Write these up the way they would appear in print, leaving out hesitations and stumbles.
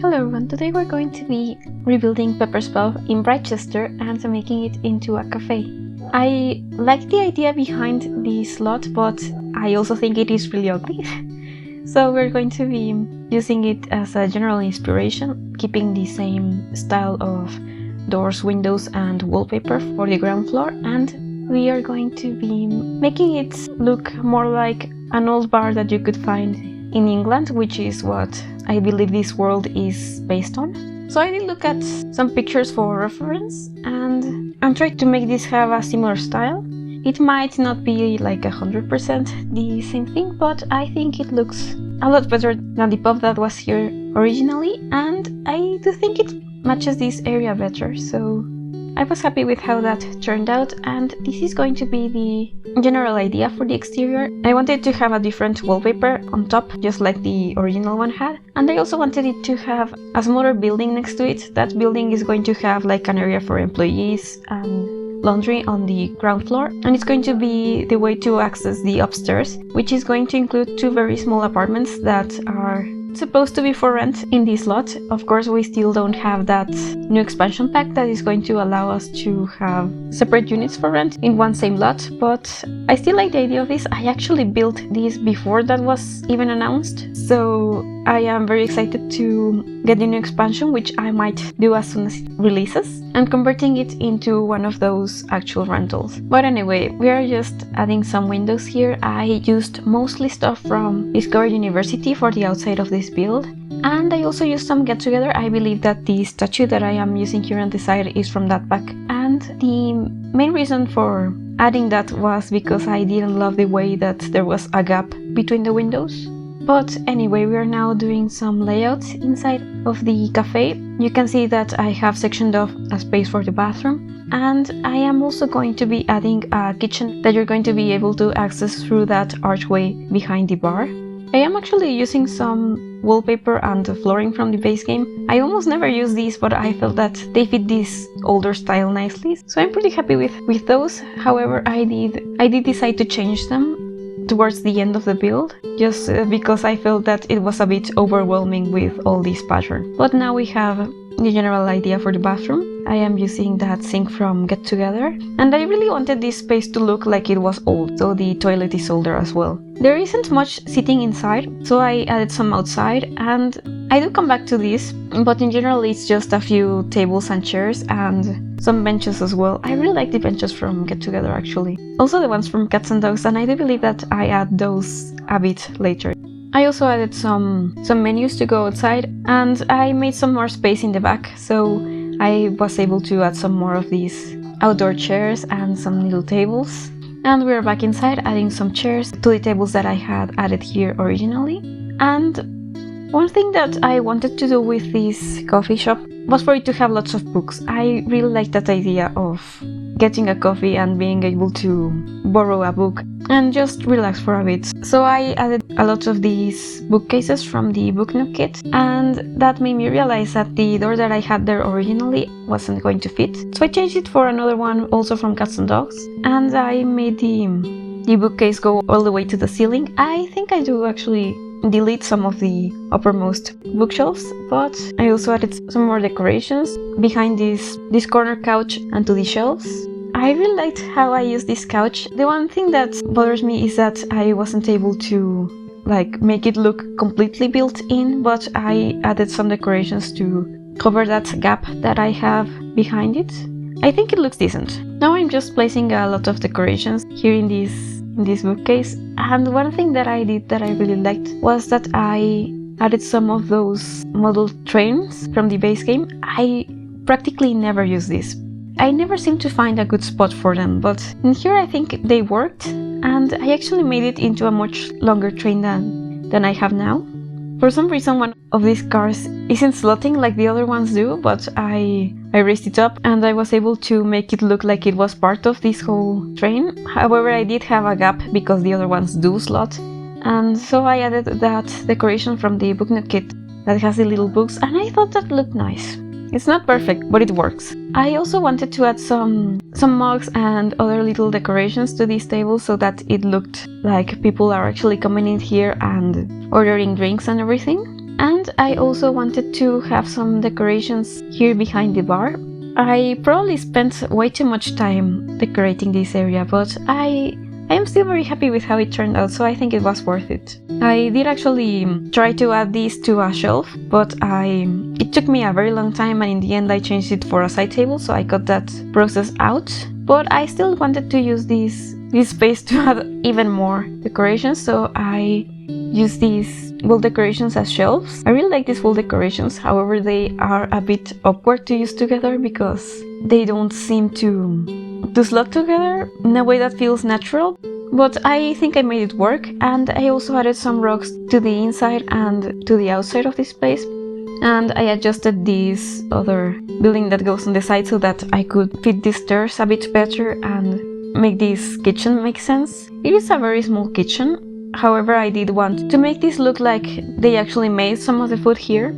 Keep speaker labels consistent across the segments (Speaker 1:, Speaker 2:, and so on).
Speaker 1: Hello everyone, today we're going to be rebuilding Pepper's Pub in Britechester and making it into a cafe. I like the idea behind this lot, but I also think it is really ugly. So we're going to be using it as a general inspiration, keeping the same style of doors, windows and wallpaper for the ground floor, and we are going to be making it look more like an old bar that you could find in England, which is what I believe this world is based on. So I did look at some pictures for reference and I'm trying to make this have a similar style. It might not be like 100% the same thing, but I think it looks a lot better than the pub that was here originally, and I do think it matches this area better, so I was happy with how that turned out, and this is going to be the general idea for the exterior. I wanted to have a different wallpaper on top, just like the original one had, and I also wanted it to have a smaller building next to it. That building is going to have like an area for employees and laundry on the ground floor, and it's going to be the way to access the upstairs, which is going to include two very small apartments that are supposed to be for rent in this lot. Of course, we still don't have that new expansion pack that is going to allow us to have separate units for rent in one same lot, but I still like the idea of this. I actually built this before that was even announced, so I am very excited to get the new expansion, which I might do as soon as it releases, and converting it into one of those actual rentals. But anyway, we are just adding some windows here. I used mostly stuff from Discover University for the outside of this build, and I also used some get together. I believe that the statue that I am using here on the side is from that pack, and the main reason for adding that was because I didn't love the way that there was a gap between the windows. But anyway, we are now doing some layouts inside of the cafe. You can see that I have sectioned off a space for the bathroom, and I am also going to be adding a kitchen that you're going to be able to access through that archway behind the bar. I am actually using some wallpaper and flooring from the base game. I almost never use these, but I felt that they fit this older style nicely, so I'm pretty happy with those. However, I did decide to change them towards the end of the build, just because I felt that it was a bit overwhelming with all this pattern. But now we have the general idea for the bathroom. I am using that sink from Get Together, and I really wanted this space to look like it was old, so the toilet is older as well. There isn't much sitting inside, so I added some outside, and I do come back to this, but in general it's just a few tables and chairs and some benches as well. I really like the benches from Get Together actually. Also the ones from Cats and Dogs, and I do believe that I add those a bit later. I also added some menus to go outside, and I made some more space in the back, so I was able to add some more of these outdoor chairs and some little tables. And we're back inside, adding some chairs to the tables that I had added here originally. And one thing that I wanted to do with this coffee shop was for it to have lots of books. I really like that idea of getting a coffee and being able to borrow a book and just relax for a bit. So I added a lot of these bookcases from the Book Nook kit, and that made me realize that the door that I had there originally wasn't going to fit. So I changed it for another one also from Cats and Dogs, and I made the bookcase go all the way to the ceiling. I think I do actually delete some of the uppermost bookshelves, but I also added some more decorations behind this corner couch and to the shelves. I really liked how I used this couch. The one thing that bothers me is that I wasn't able to make it look completely built in, but I added some decorations to cover that gap that I have behind it. I think it looks decent. Now I'm just placing a lot of decorations here in this bookcase, and one thing that I did that I really liked was that I added some of those model trains from the base game. I practically never use this. I never seem to find a good spot for them, but in here I think they worked, and I actually made it into a much longer train than I have now. For some reason one of these cars isn't slotting like the other ones do, but I raised it up and I was able to make it look like it was part of this whole train. However, I did have a gap because the other ones do slot, and so I added that decoration from the Book Nook kit that has the little books, and I thought that looked nice. It's not perfect, but it works. I also wanted to add some mugs and other little decorations to this table so that it looked like people are actually coming in here and ordering drinks and everything. And I also wanted to have some decorations here behind the bar. I probably spent way too much time decorating this area, but I am still very happy with how it turned out, so I think it was worth it. I did actually try to add this to a shelf, but it took me a very long time, and in the end I changed it for a side table, so I got that process out. But I still wanted to use this space to add even more decorations, so I use these wall decorations as shelves. I really like these wall decorations, however they are a bit awkward to use together because they don't seem to slot together in a way that feels natural. But I think I made it work, and I also added some rocks to the inside and to the outside of this place. And I adjusted this other building that goes on the side so that I could fit these stairs a bit better and make this kitchen make sense. It is a very small kitchen, however I did want to make this look like they actually made some of the food here.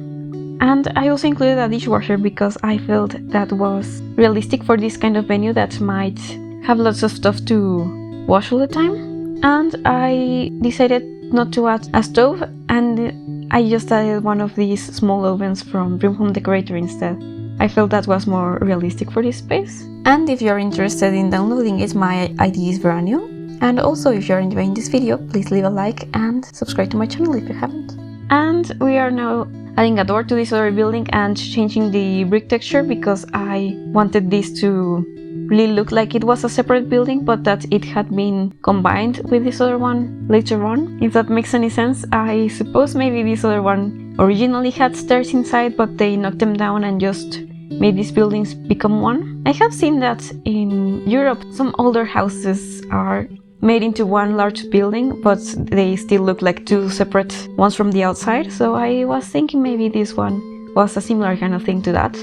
Speaker 1: And I also included a dishwasher because I felt that was realistic for this kind of venue that might have lots of stuff to wash all the time. And I decided not to add a stove, and I just added one of these small ovens from Dream Home Decorator instead. I felt that was more realistic for this space. And if you're interested in downloading it, my ID is Veranjo. And also, if you're enjoying this video, please leave a like and subscribe to my channel if you haven't. And we are now adding a door to this other building and changing the brick texture because I wanted this to really look like it was a separate building, but that it had been combined with this other one later on. If that makes any sense, I suppose maybe this other one originally had stairs inside, but they knocked them down and just made these buildings become one. I have seen that in Europe some older houses are made into one large building, but they still look like two separate ones from the outside, so I was thinking maybe this one was a similar kind of thing to that.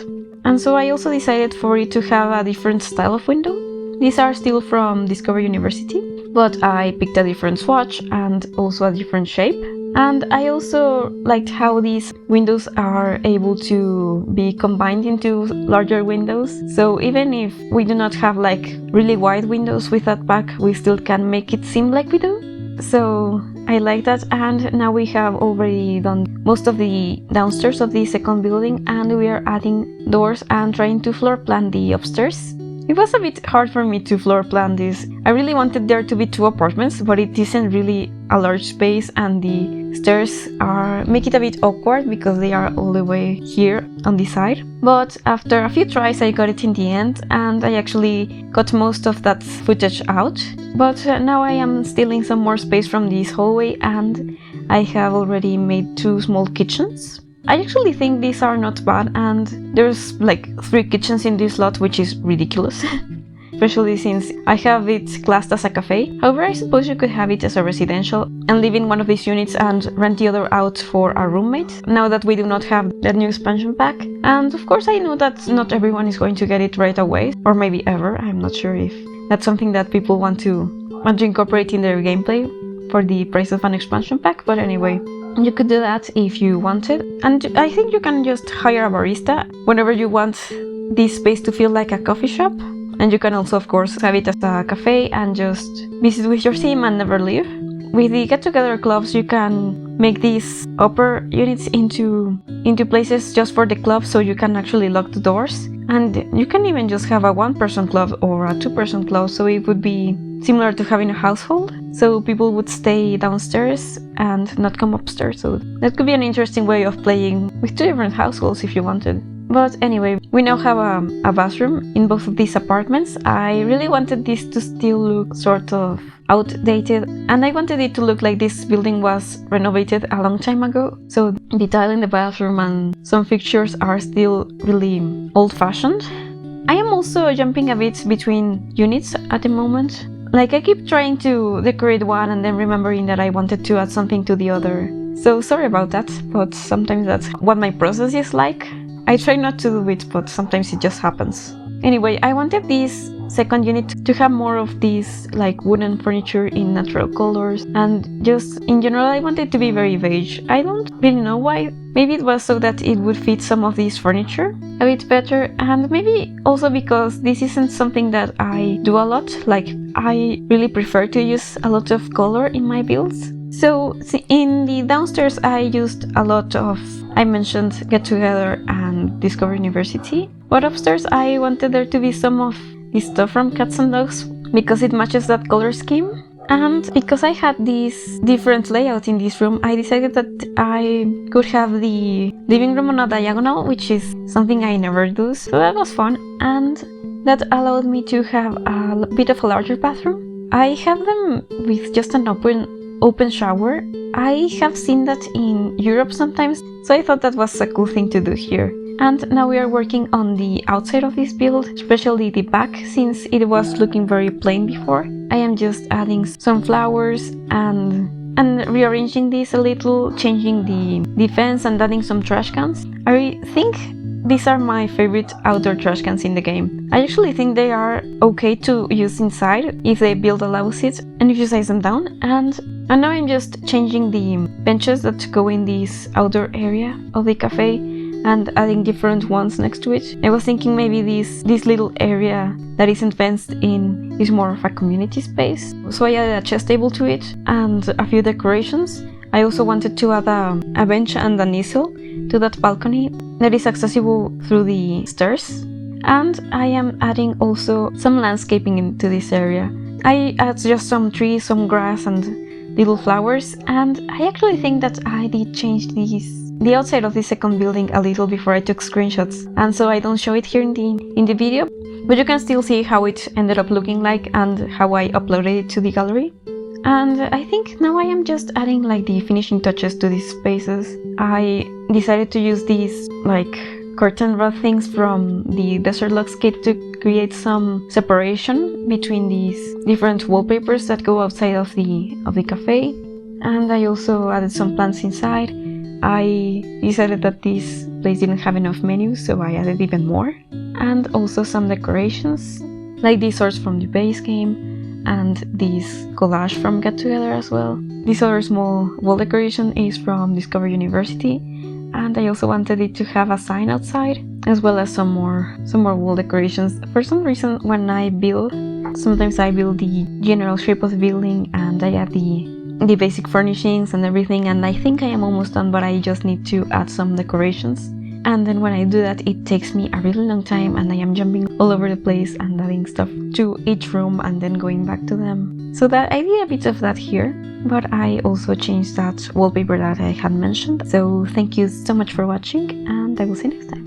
Speaker 1: And so I also decided for it to have a different style of window. These are still from Discover University, but I picked a different swatch and also a different shape. And I also liked how these windows are able to be combined into larger windows. So even if we do not have like really wide windows with that back, we still can make it seem like we do. So I like that, and now we have already done most of the downstairs of the second building, and we are adding doors and trying to floor plan the upstairs. It was a bit hard for me to floor plan this. I really wanted there to be 2 apartments, but it isn't really a large space, and the stairs make it a bit awkward because they are all the way here on the side. But after a few tries I got it in the end, and I actually got most of that footage out. But now I am stealing some more space from this hallway, and I have already made 2 small kitchens. I actually think these are not bad, and there's like 3 kitchens in this lot, which is ridiculous. Especially since I have it classed as a cafe. However, I suppose you could have it as a residential and live in one of these units and rent the other out for a roommate, now that we do not have that new expansion pack. And of course I know that not everyone is going to get it right away, or maybe ever. I'm not sure if that's something that people want to incorporate in their gameplay for the price of an expansion pack, but anyway. You could do that if you wanted, and I think you can just hire a barista whenever you want this space to feel like a coffee shop. And you can also, of course, have it as a cafe and just visit with your sim and never leave. With the get-together clubs, you can make these upper units into places just for the club, so you can actually lock the doors. And you can even just have a 1-person club or a 2-person club, so it would be similar to having a household. So people would stay downstairs and not come upstairs. So that could be an interesting way of playing with 2 different households if you wanted. But anyway, we now have a bathroom in both of these apartments. I really wanted this to still look sort of outdated, and I wanted it to look like this building was renovated a long time ago. So the tile in the bathroom and some fixtures are still really old-fashioned. I am also jumping a bit between units at the moment. Like, I keep trying to decorate one and then remembering that I wanted to add something to the other. So sorry about that, but sometimes that's what my process is like. I try not to do it, but sometimes it just happens. Anyway, I wanted this second unit to have more of these like wooden furniture in natural colors, and just in general I wanted it to be very beige. I don't really know why. Maybe it was so that it would fit some of this furniture a bit better, and maybe also because this isn't something that I do a lot. Like, I really prefer to use a lot of color in my builds. So in the downstairs I used a lot of, I mentioned Get Together and Discover University, but upstairs I wanted there to be some of the stuff from Cats and Dogs because it matches that color scheme. And because I had this different layout in this room, I decided that I could have the living room on a diagonal, which is something I never do, so that was fun. And that allowed me to have a bit of a larger bathroom. I have them with just an open shower. I have seen that in Europe sometimes, so I thought that was a cool thing to do here. And now we are working on the outside of this build, especially the back, since it was looking very plain before. I am just adding some flowers and rearranging this a little, changing the fence and adding some trash cans. I think these are my favorite outdoor trash cans in the game. I actually think they are okay to use inside if the build allows it and if you size them down. And now I'm just changing the benches that go in this outdoor area of the cafe and adding different ones next to it. I was thinking maybe this little area that isn't fenced in is more of a community space. So I added a chess table to it and a few decorations. I also wanted to add a bench and an easel to that balcony that is accessible through the stairs. And I am adding also some landscaping into this area. I add just some trees, some grass and little flowers, and I actually think that I did change the outside of the second building a little before I took screenshots, and so I don't show it here in the video, but you can still see how it ended up looking like and how I uploaded it to the gallery. And I think now I am just adding like the finishing touches to these spaces. I decided to use these like curtain rod things from the Desert Lux kit to create some separation between these different wallpapers that go outside of the cafe. And I also added some plants inside. I decided that this place didn't have enough menus, so I added even more. And also some decorations, like these swords from the base game, and this collage from Get Together as well. This other small wall decoration is from Discover University, and I also wanted it to have a sign outside, as well as some more wall decorations. For some reason, when I build, sometimes I build the general shape of the building, and I add the basic furnishings and everything, and I think I am almost done, but I just need to add some decorations. And then when I do that, it takes me a really long time and I am jumping all over the place and adding stuff to each room and then going back to them. So that I did a bit of that here, but I also changed that wallpaper that I had mentioned. So thank you so much for watching, and I will see you next time.